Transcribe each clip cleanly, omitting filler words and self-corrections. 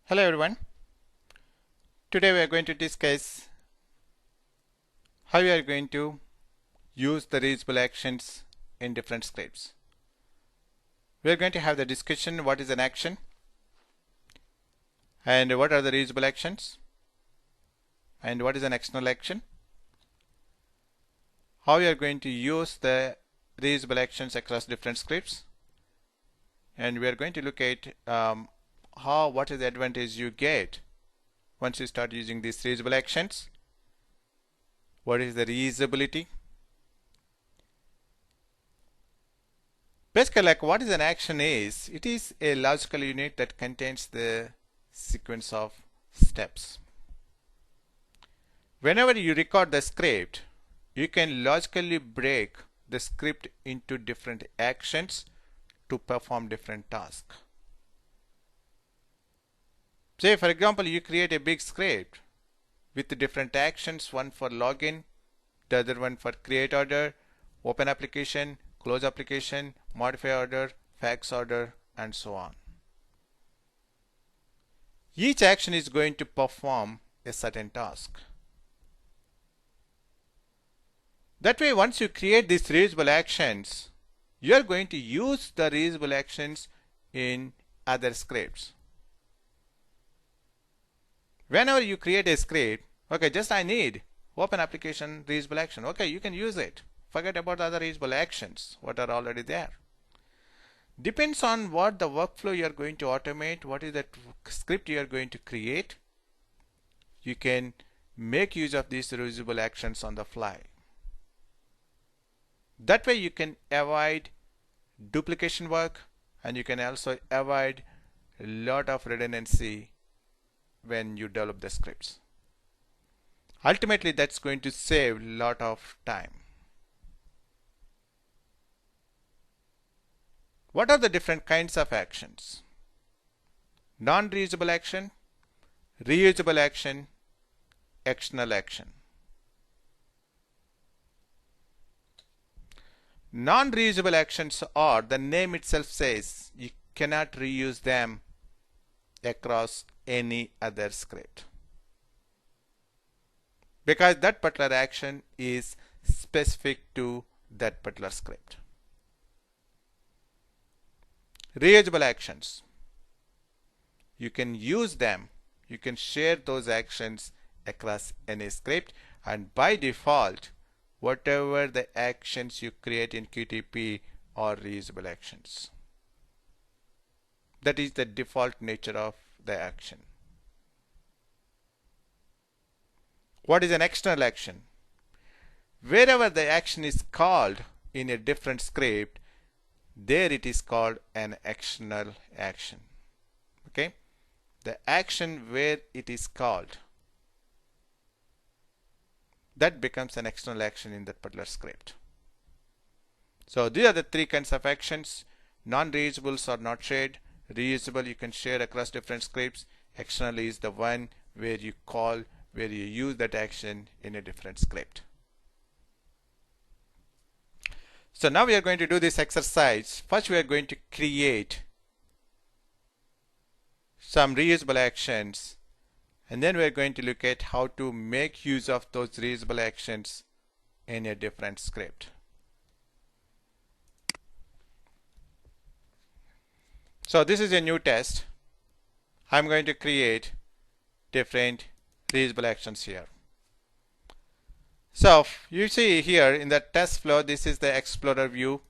Hello everyone. Today we are going to discuss how we are going to use the reusable actions in different scripts. We are going to have the discussion what is an action and what are the reusable actions and what is an external action. How we are going to use the reusable actions across different scripts, and we are going to look at what is the advantage you get once you start using these reusable actions. What is the reusability? Basically, like what is an action is, it is a logical unit that contains the sequence of steps. Whenever you record the script, you can logically break the script into different actions to perform different tasks. Say, for example, you create a big script with different actions, one for login, the other one for create order, open application, close application, modify order, fax order, and so on. Each action is going to perform a certain task. That way, once you create these reusable actions, you are going to use the reusable actions in other scripts. Whenever you create a script, okay, just I need open application reusable action. Okay, you can use it. Forget about the other reusable actions, what are already there. Depends on what the workflow you are going to automate, what is that script you are going to create. You can make use of these reusable actions on the fly. That way you can avoid duplication work, and you can also avoid a lot of redundancy when you develop the scripts. Ultimately, that's going to save a lot of time. What are the different kinds of actions? Non-reusable action, reusable action, external action. Non-reusable actions are, the name itself says, you cannot reuse them across any other script, because that particular action is specific to that particular script. Reusable actions, you can use them, you can share those actions across any script, and by default whatever the actions you create in QTP are reusable actions. That is the default nature of the action. What is an external action? Wherever the action is called in a different script, there it is called an external action. Okay, the action where it is called, that becomes an external action in that particular script. So these are the three kinds of actions. Non-reusables are not shared. Reusable you can share across different scripts. External is the one where you call, where you use that action in a different script. So now we are going to do this exercise. First we are going to create some reusable actions, and then we are going to look at how to make use of those reusable actions in a different script. So this is a new test. I'm going to create different reusable actions here. So you see here in the test flow, this is the Explorer view,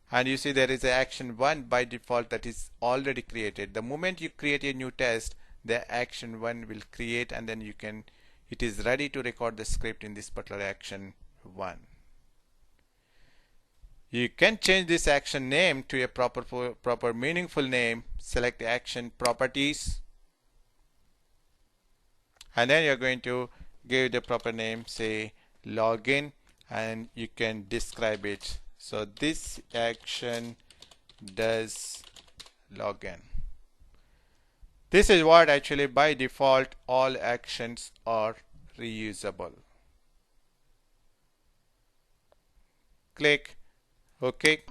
and you see there is an action 1 by default that is already created. The moment you create a new test, the action 1 will create, and then it is ready to record the script in this particular action 1. You can change this action name to a proper meaningful name. Select action properties, and then you're going to give the proper name, say login, and you can describe it. So this action does login. This is what actually by default all actions are reusable. Click OK.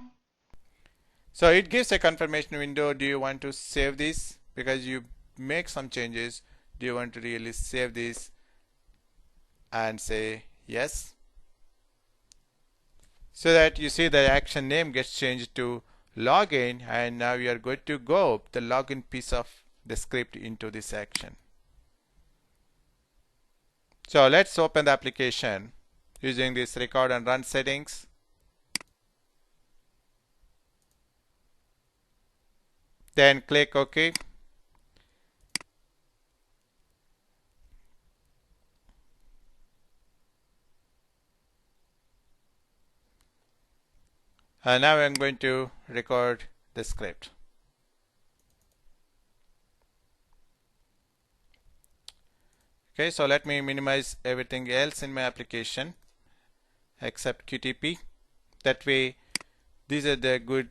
So it gives a confirmation window. Do you want to save this? Because you make some changes? Do you want to really save this and say yes? So that you see the action name gets changed to login, and now you are good to go the login piece of the script into this action. So let's open the application using this record and run settings. Then click OK. And now I'm going to record the script. Okay, so let me minimize everything else in my application except QTP. That way, these are the good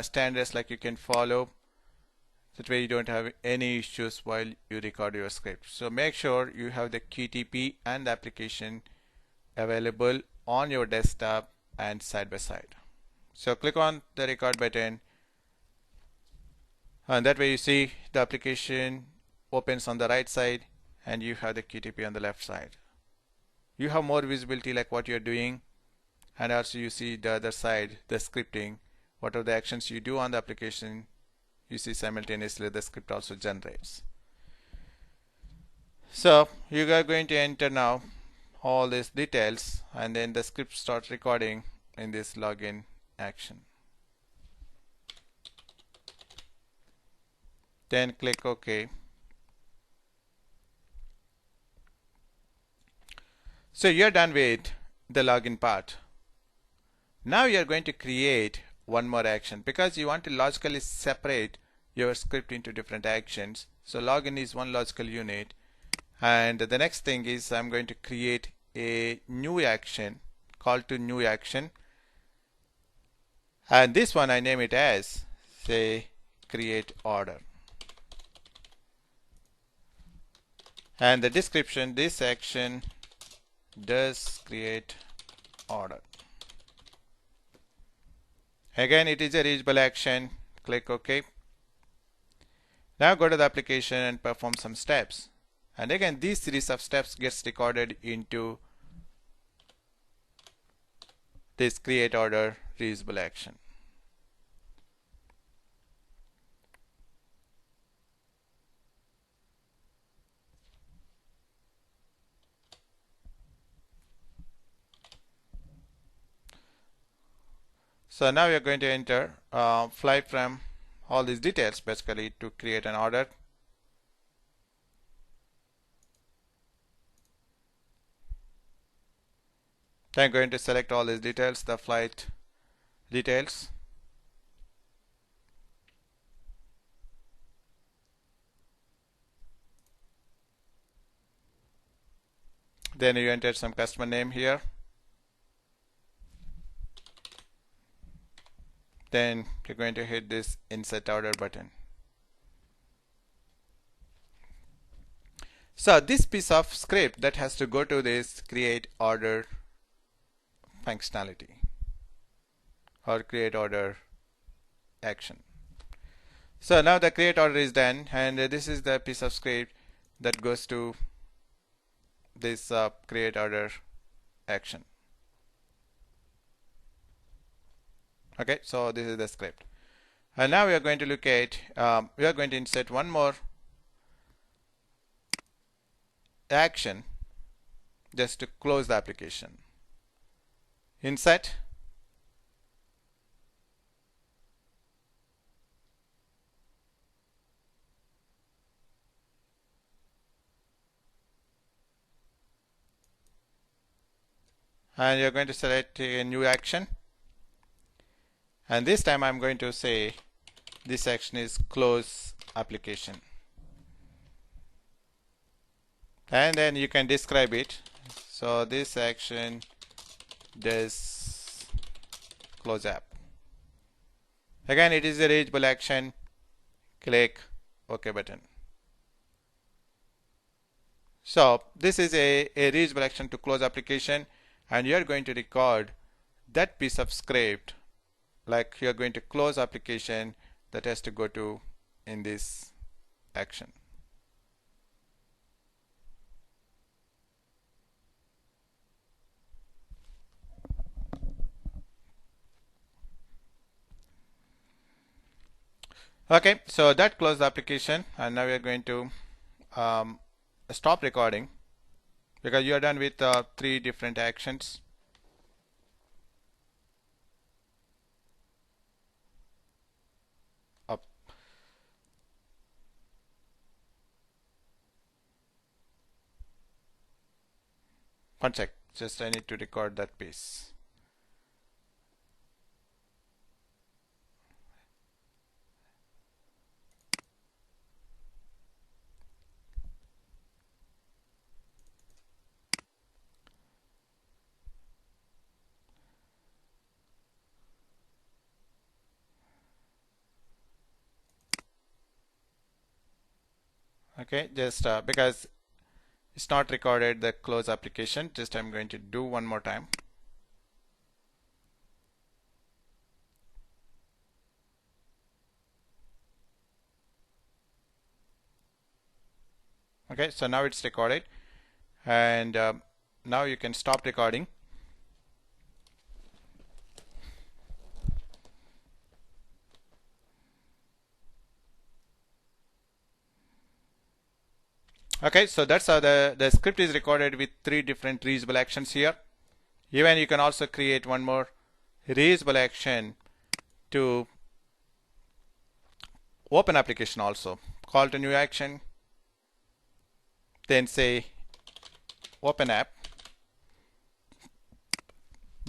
standards like you can follow. That way you don't have any issues while you record your script. So make sure you have the QTP and the application available on your desktop and side by side. So click on the record button, and that way you see the application opens on the right side and you have the QTP on the left side. You have more visibility like what you're doing, and also you see the other side, the scripting. What are the actions you do on the application, you see simultaneously the script also generates. So you are going to enter now all these details, and then the script starts recording in this login action. Then click OK. So you're done with the login part. Now you're going to create one more action because you want to logically separate your script into different actions. So login is one logical unit, and the next thing is I'm going to create a new action, call to new action, and this one I name it as, say, create order. And the description, this action does create order. Again, it is a reusable action. Click OK. Now go to the application and perform some steps. And again, this series of steps gets recorded into this create order reusable action. So now we are going to enter fly from all these details basically to create an order. Then I'm going to select all these details, the flight details. Then you enter some customer name here. Then you're going to hit this insert order button. So this piece of script that has to go to this create order functionality or create order action. So now the create order is done, and this is the piece of script that goes to this create order action. Okay, so this is the script, and now we are going to look at we are going to insert one more action just to close the application. Insert, and you're going to select a new action. And this time I'm going to say this action is close application. And then you can describe it. So this action does close app. Again, it is a reusable action. Click OK button. So this is a reusable action to close application, and you are going to record that piece of script like you are going to close application that has to go to in this action. Okay, so that closed the application, and now we are going to stop recording because you are done with 3 different actions. Up. One sec, just I need to record that piece. Okay, just because it's not recorded the close application, just I'm going to do one more time. Okay, so now it's recorded, and now you can stop recording. Okay, so that's how the script is recorded with 3 different reusable actions here. Even you can also create one more reusable action to open application also. Call to new action, then say open app,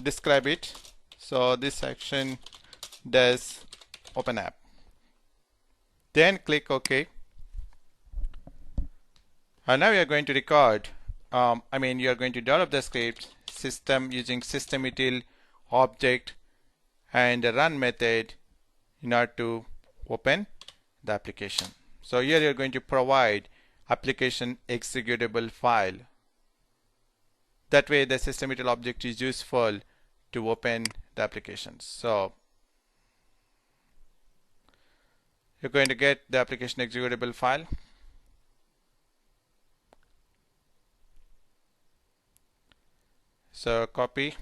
describe it. So this action does open app. Then click OK. And now we are going to record, you are going to develop the script system using system.util object and a run method in order to open the application. So here you are going to provide application executable file. That way the system.util object is useful to open the applications. So you're going to get the application executable file. So copy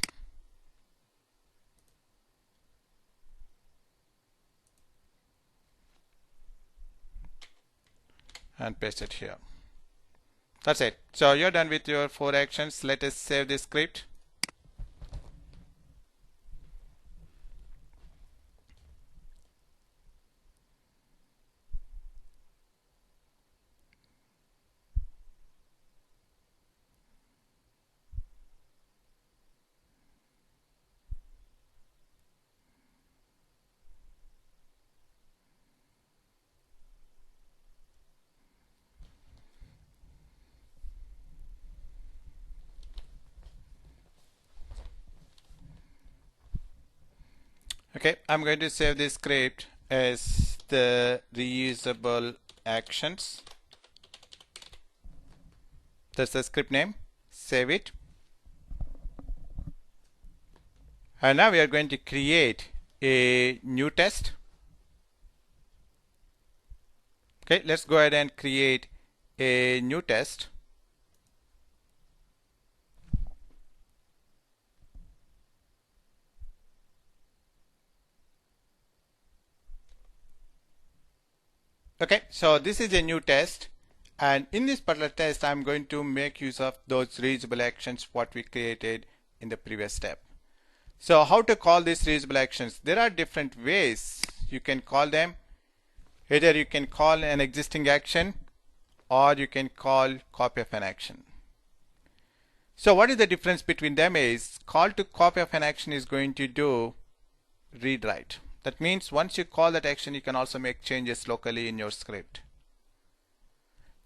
and paste it here. That's it. So you're done with your 4 actions. Let us save this script. Okay, I'm going to save this script as the reusable actions. That's the script name. Save it. And now we are going to create a new test. Okay, let's go ahead and create a new test. Okay, so this is a new test, and in this particular test I'm going to make use of those reusable actions what we created in the previous step. So how to call these reusable actions? There are different ways you can call them. Either you can call an existing action or you can call copy of an action. So what is the difference between them is call to copy of an action is going to do read write. That means once you call that action, you can also make changes locally in your script.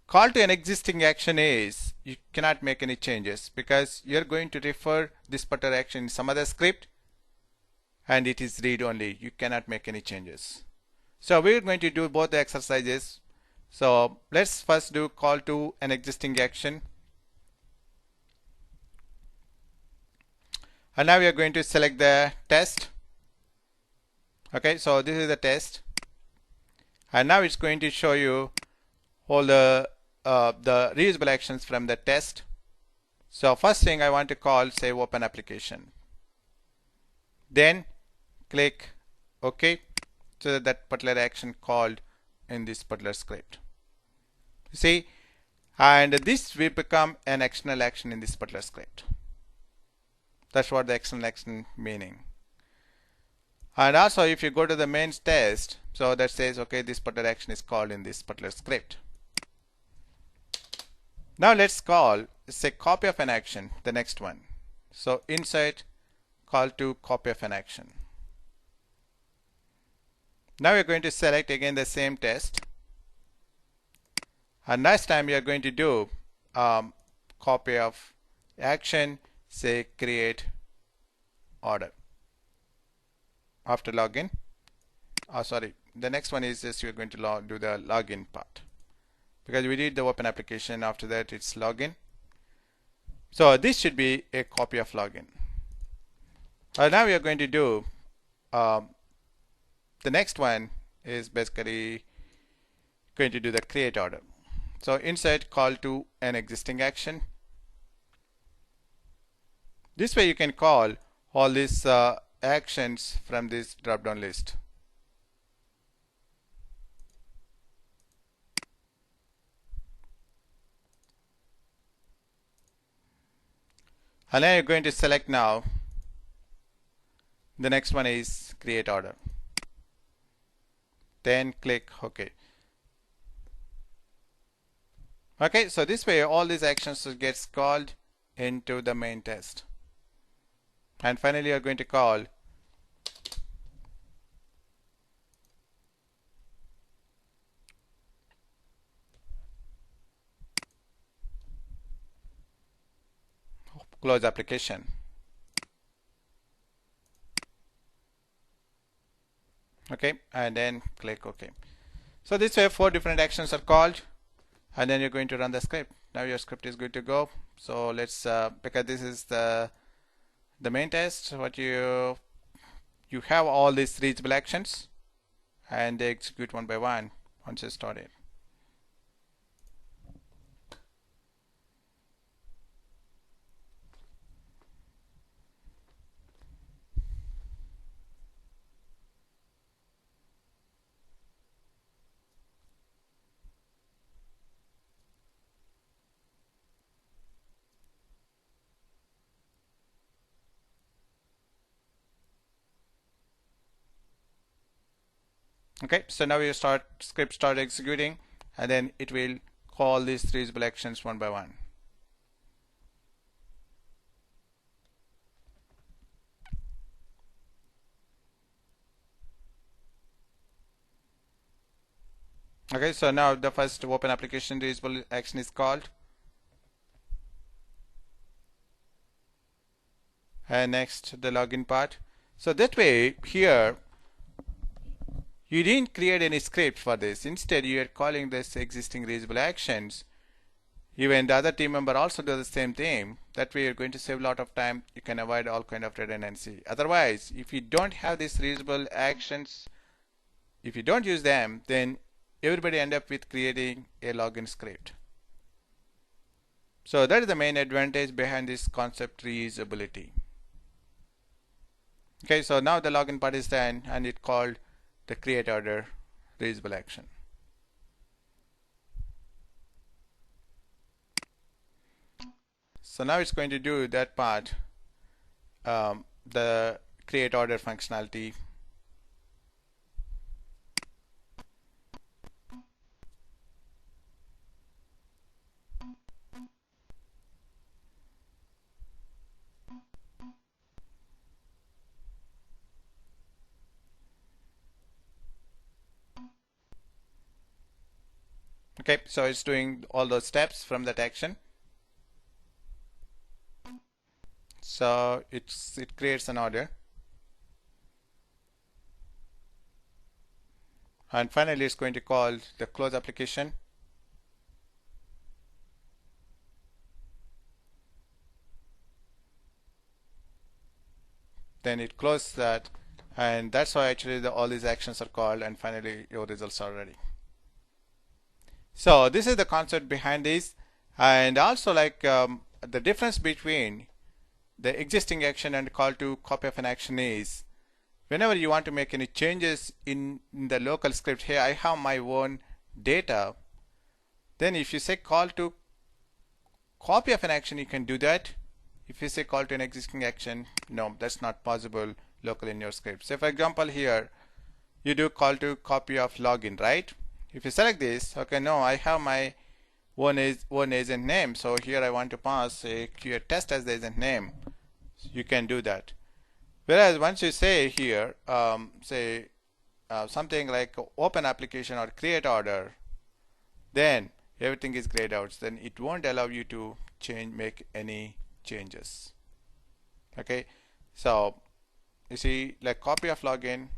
Call to an existing action is you cannot make any changes because you're going to refer this particular action in some other script and it is read only. You cannot make any changes. So we're going to do both the exercises. So let's first do call to an existing action. And now we are going to select the test. Okay, so this is the test, and now it's going to show you all the reusable actions from the test. So first thing I want to call, say, open application. Then click OK. So that particular action called in this particular script. See, and this will become an external action in this particular script. That's what the external action meaning. And also if you go to the main test, so that says okay, this particular action is called in this particular script. Now let's call say copy of an action, the next one. So inside call to copy of an action. Now we're going to select again the same test, and next time we are going to do copy of action, say create order after login. Sorry, the next one is just you're going to do the login part, because we did the open application. After that it's login. So this should be a copy of login. Now we are going to do the next one is basically going to do the create order. So inside call to an existing action. This way you can call all these actions from this drop down list. And then you're going to select now. The next one is create order. Then click OK. Okay, so this way all these actions gets called into the main test. And finally you're going to call close application. Okay, and then click OK. So this way 4 different actions are called, and then you're going to run the script. Now your script is good to go. So let's because this is the main test, what you have all these reusable actions, and they execute one by one once you start it. Okay, so now your script start executing, and then it will call these reusable actions one by one. Okay, so now the first open application reusable action is called, and next the login part. So that way here you didn't create any script for this. Instead, you are calling this existing reusable actions. Even the other team member also do the same thing. That way, you're going to save a lot of time. You can avoid all kind of redundancy. Otherwise, if you don't have these reusable actions, if you don't use them, then everybody end up with creating a login script. So that is the main advantage behind this concept reusability. Okay, so now the login part is done, and it called the create order reusable action. So now it's going to do that part, the create order functionality. Okay, so it's doing all those steps from that action. So it creates an order, and finally it's going to call the close application. Then it closes that, and that's how actually all these actions are called, and finally your results are ready. So this is the concept behind this, and also like the difference between the existing action and call to copy of an action is, whenever you want to make any changes in the local script, here I have my own data, then if you say call to copy of an action, you can do that. If you say call to an existing action, no, that's not possible locally in your script. So for example, here you do call to copy of login, right? If you select this, okay, no, I have my one agent name, so here I want to pass a create test as the agent name. So you can do that. Whereas once you say here, something like open application or create order, then everything is grayed out. Then it won't allow you to make any changes. Okay, so you see, like copy of login.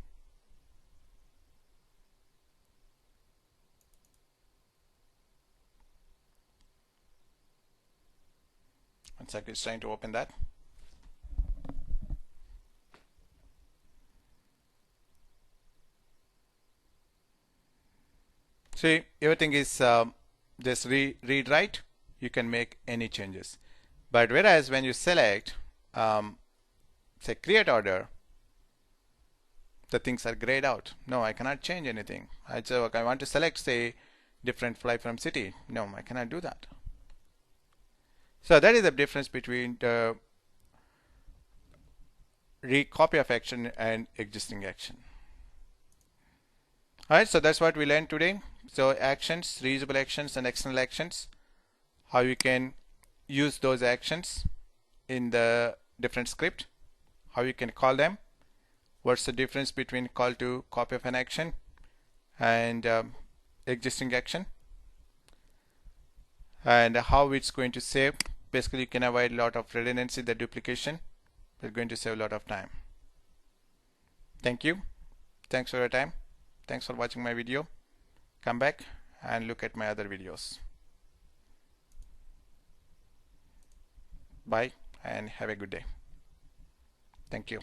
One second, it's trying to open that. See, everything is just read write. You can make any changes. But whereas when you select, say create order, the things are grayed out. No, I cannot change anything. I want to select, say, different fly from city. No, I cannot do that. So that is the difference between the copy of action and existing action. Alright, so that's what we learned today. So actions, reusable actions and external actions, how you can use those actions in the different script, how you can call them, what's the difference between call to copy of an action and existing action, and how it's going to save. Basically, you can avoid a lot of redundancy, the duplication. It's going to save a lot of time. Thank you. Thanks for your time. Thanks for watching my video. Come back and look at my other videos. Bye and have a good day. Thank you.